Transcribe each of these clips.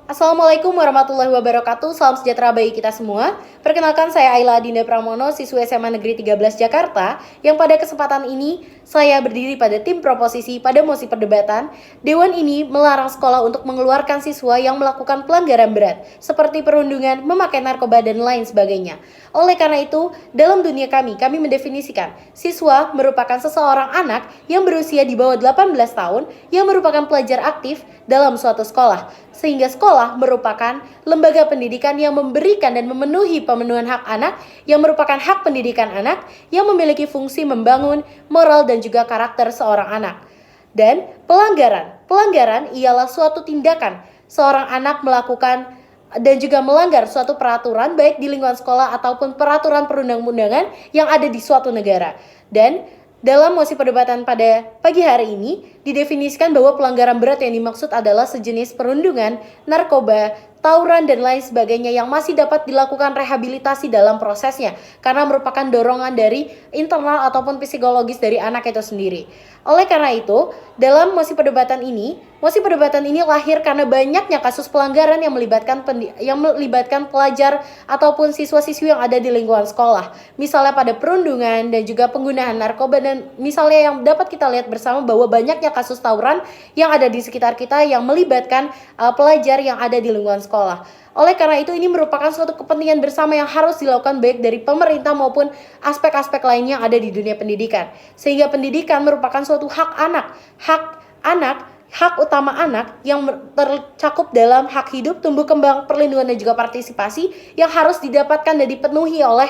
Assalamualaikum warahmatullahi wabarakatuh. Salam sejahtera bagi kita semua. Perkenalkan, saya Ayla Dinda Pramono, siswa SMA Negeri 13 Jakarta, yang pada kesempatan ini saya berdiri pada tim proposisi pada mosi perdebatan. Dewan ini melarang sekolah untuk mengeluarkan siswa yang melakukan pelanggaran berat seperti perundungan, memakai narkoba, dan lain sebagainya. Oleh karena itu, dalam dunia kami mendefinisikan siswa merupakan seseorang anak yang berusia di bawah 18 tahun yang merupakan pelajar aktif dalam suatu sekolah, sehingga sekolah merupakan lembaga pendidikan yang memberikan dan memenuhi pemenuhan hak anak yang merupakan hak pendidikan anak yang memiliki fungsi membangun moral dan juga karakter seorang anak. Dan pelanggaran ialah suatu tindakan seorang anak melakukan dan juga melanggar suatu peraturan baik di lingkungan sekolah ataupun peraturan perundang-undangan yang ada di suatu negara. Dan dalam mosi perdebatan pada pagi hari ini didefinisikan bahwa pelanggaran berat yang dimaksud adalah sejenis perundungan, narkoba, tawuran, dan lain sebagainya yang masih dapat dilakukan rehabilitasi dalam prosesnya karena merupakan dorongan dari internal ataupun psikologis dari anak itu sendiri. Oleh karena itu, dalam mosi perdebatan ini lahir karena banyaknya kasus pelanggaran yang melibatkan pelajar ataupun siswa-siswi yang ada di lingkungan sekolah. Misalnya pada perundungan dan juga penggunaan narkoba, dan misalnya yang dapat kita lihat bersama bahwa banyaknya kasus tawuran yang ada di sekitar kita yang melibatkan pelajar yang ada di lingkungan sekolah. Oleh karena itu, ini merupakan suatu kepentingan bersama yang harus dilakukan baik dari pemerintah maupun aspek-aspek lainnya yang ada di dunia pendidikan. Sehingga pendidikan merupakan suatu hak utama anak yang tercakup dalam hak hidup, tumbuh kembang, perlindungan, dan juga partisipasi yang harus didapatkan dan dipenuhi oleh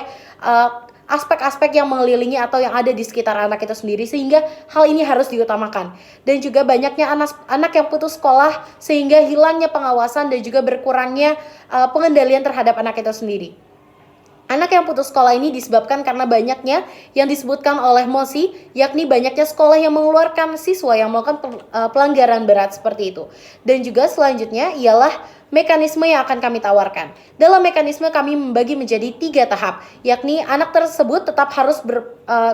aspek-aspek yang mengelilingi atau yang ada di sekitar anak itu sendiri, sehingga hal ini harus diutamakan. Dan juga banyaknya anak yang putus sekolah sehingga hilangnya pengawasan dan juga berkurangnya pengendalian terhadap anak itu sendiri. Anak yang putus sekolah ini disebabkan karena banyaknya yang disebutkan oleh mosi, yakni banyaknya sekolah yang mengeluarkan siswa yang melakukan pelanggaran berat seperti itu. Dan juga selanjutnya ialah mekanisme yang akan kami tawarkan. Dalam mekanisme kami membagi menjadi 3 tahap, yakni anak tersebut tetap harus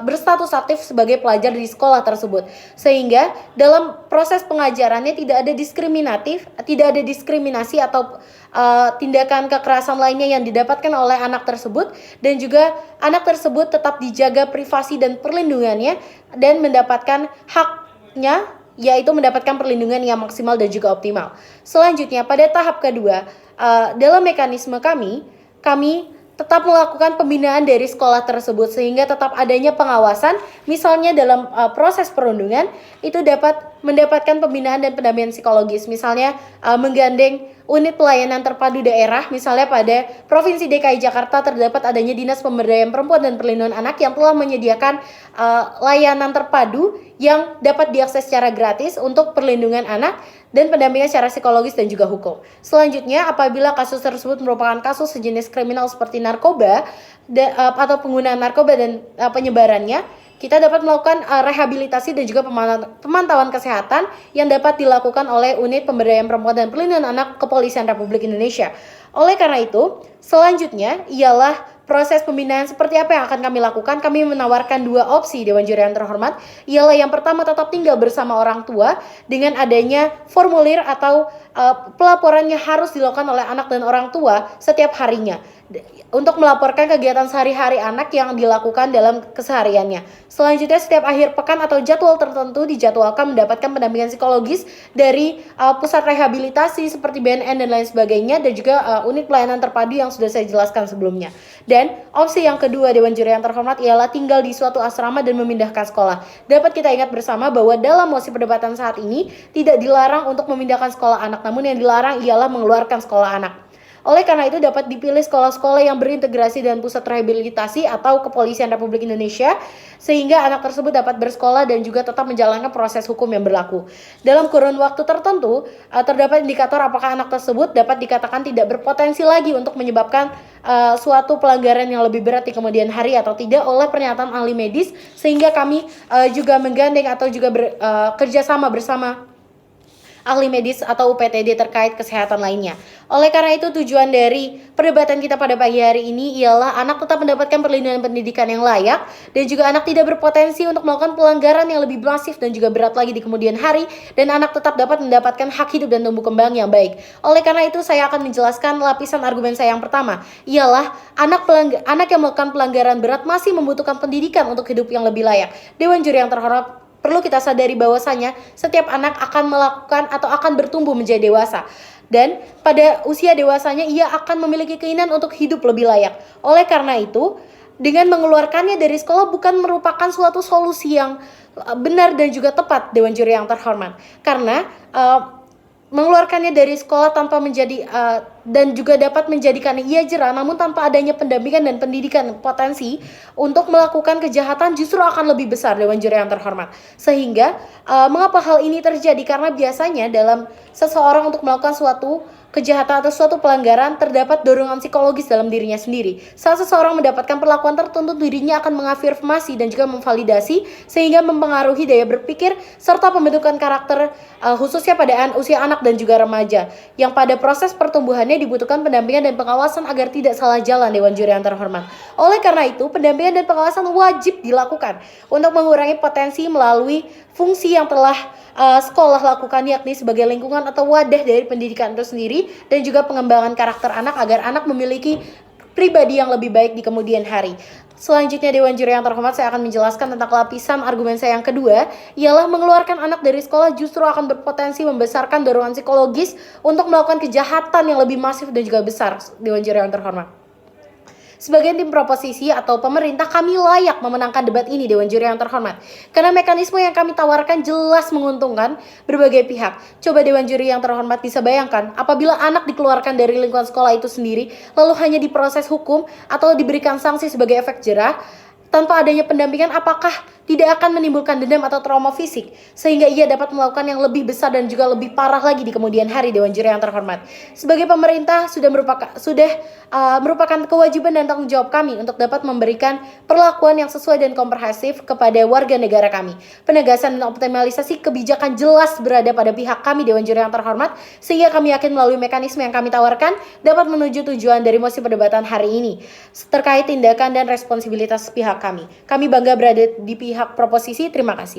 berstatus aktif sebagai pelajar di sekolah tersebut. Sehingga dalam proses pengajarannya tidak ada diskriminasi atau tindakan kekerasan lainnya yang didapatkan oleh anak tersebut, dan juga anak tersebut tetap dijaga privasi dan perlindungannya dan mendapatkan haknya, yaitu mendapatkan perlindungan yang maksimal dan juga optimal. Selanjutnya pada tahap kedua, dalam mekanisme kami tetap melakukan pembinaan dari sekolah tersebut sehingga tetap adanya pengawasan. Misalnya dalam proses perundungan itu dapat mendapatkan pembinaan dan pendampingan psikologis, misalnya menggandeng unit pelayanan terpadu daerah. Misalnya pada Provinsi DKI Jakarta terdapat adanya Dinas Pemberdayaan Perempuan dan Perlindungan Anak yang telah menyediakan layanan terpadu yang dapat diakses secara gratis untuk perlindungan anak dan pendampingan secara psikologis dan juga hukum. Selanjutnya, apabila kasus tersebut merupakan kasus sejenis kriminal seperti narkoba atau penggunaan narkoba dan penyebarannya, kita dapat melakukan rehabilitasi dan juga pemantauan kesehatan yang dapat dilakukan oleh Unit Pemberdayaan Perempuan dan Perlindungan Anak Kepolisian Republik Indonesia. Oleh karena itu, selanjutnya ialah proses pembinaan seperti apa yang akan kami lakukan. Kami menawarkan 2 opsi, Dewan Juri yang terhormat. Ialah yang pertama, tetap tinggal bersama orang tua dengan adanya formulir atau pelaporannya harus dilakukan oleh anak dan orang tua setiap harinya untuk melaporkan kegiatan sehari-hari anak yang dilakukan dalam kesehariannya. Selanjutnya, setiap akhir pekan atau jadwal tertentu dijadwalkan mendapatkan pendampingan psikologis dari pusat rehabilitasi seperti BNN dan lain sebagainya, dan juga unit pelayanan terpadu yang sudah saya jelaskan sebelumnya. Dan opsi yang kedua, Dewan Juri yang terhormat, ialah tinggal di suatu asrama dan memindahkan sekolah. Dapat kita ingat bersama bahwa dalam mosi perdebatan saat ini tidak dilarang untuk memindahkan sekolah anak, namun yang dilarang ialah mengeluarkan sekolah anak. Oleh karena itu dapat dipilih sekolah-sekolah yang berintegrasi dengan pusat rehabilitasi atau Kepolisian Republik Indonesia, sehingga anak tersebut dapat bersekolah dan juga tetap menjalankan proses hukum yang berlaku. Dalam kurun waktu tertentu, terdapat indikator apakah anak tersebut dapat dikatakan tidak berpotensi lagi untuk menyebabkan suatu pelanggaran yang lebih berat di kemudian hari atau tidak oleh pernyataan ahli medis, sehingga kami juga menggandeng atau juga kerjasama bersama ahli medis atau UPTD terkait kesehatan lainnya. Oleh karena itu, tujuan dari perdebatan kita pada pagi hari ini ialah anak tetap mendapatkan perlindungan pendidikan yang layak dan juga anak tidak berpotensi untuk melakukan pelanggaran yang lebih masif dan juga berat lagi di kemudian hari, dan anak tetap dapat mendapatkan hak hidup dan tumbuh kembang yang baik. Oleh karena itu, saya akan menjelaskan lapisan argumen saya yang pertama, ialah anak yang melakukan pelanggaran berat masih membutuhkan pendidikan untuk hidup yang lebih layak. Dewan juri yang terhormat, perlu kita sadari bahwasanya setiap anak akan melakukan atau akan bertumbuh menjadi dewasa. Dan pada usia dewasanya ia akan memiliki keinginan untuk hidup lebih layak. Oleh karena itu, dengan mengeluarkannya dari sekolah bukan merupakan suatu solusi yang benar dan juga tepat, Dewan Juri yang terhormat. Karena mengeluarkannya dari sekolah tanpa menjadi dan juga dapat menjadikan ia jerah, namun tanpa adanya pendampingan dan pendidikan, potensi untuk melakukan kejahatan justru akan lebih besar, Dewan Juri yang terhormat. Sehingga mengapa hal ini terjadi? Karena biasanya dalam seseorang untuk melakukan suatu kejahatan atau suatu pelanggaran terdapat dorongan psikologis dalam dirinya sendiri. Saat seseorang mendapatkan perlakuan tertentu, dirinya akan mengafirmasi dan juga memvalidasi sehingga mempengaruhi daya berpikir serta pembentukan karakter, khususnya pada usia anak dan juga remaja, yang pada proses pertumbuhannya dibutuhkan pendampingan dan pengawasan agar tidak salah jalan, Dewan Juri yang terhormat. Oleh karena itu, pendampingan dan pengawasan wajib dilakukan untuk mengurangi potensi melalui fungsi yang telah sekolah lakukan, yakni sebagai lingkungan atau wadah dari pendidikan itu sendiri dan juga pengembangan karakter anak agar anak memiliki pribadi yang lebih baik di kemudian hari. Selanjutnya, Dewan Juri yang terhormat, saya akan menjelaskan tentang lapisan argumen saya yang kedua, ialah mengeluarkan anak dari sekolah justru akan berpotensi membesarkan dorongan psikologis untuk melakukan kejahatan yang lebih masif dan juga besar, Dewan Juri yang terhormat. Sebagai tim proposisi atau pemerintah, kami layak memenangkan debat ini, Dewan Juri yang terhormat, karena mekanisme yang kami tawarkan jelas menguntungkan berbagai pihak. Coba Dewan Juri yang terhormat bisa bayangkan, apabila anak dikeluarkan dari lingkungan sekolah itu sendiri, lalu hanya diproses hukum atau diberikan sanksi sebagai efek jerah, tanpa adanya pendampingan, apakah tidak akan menimbulkan dendam atau trauma fisik sehingga ia dapat melakukan yang lebih besar dan juga lebih parah lagi di kemudian hari, Dewan Juri yang terhormat. Sebagai pemerintah sudah merupakan kewajiban dan tanggung jawab kami untuk dapat memberikan perlakuan yang sesuai dan komprehensif kepada warga negara kami. Penegasan dan optimalisasi kebijakan jelas berada pada pihak kami, Dewan Juri yang terhormat, sehingga kami yakin melalui mekanisme yang kami tawarkan dapat menuju tujuan dari mosi perdebatan hari ini terkait tindakan dan responsibilitas pihak kami. Kami bangga berada di pihak proposisi. Terima kasih.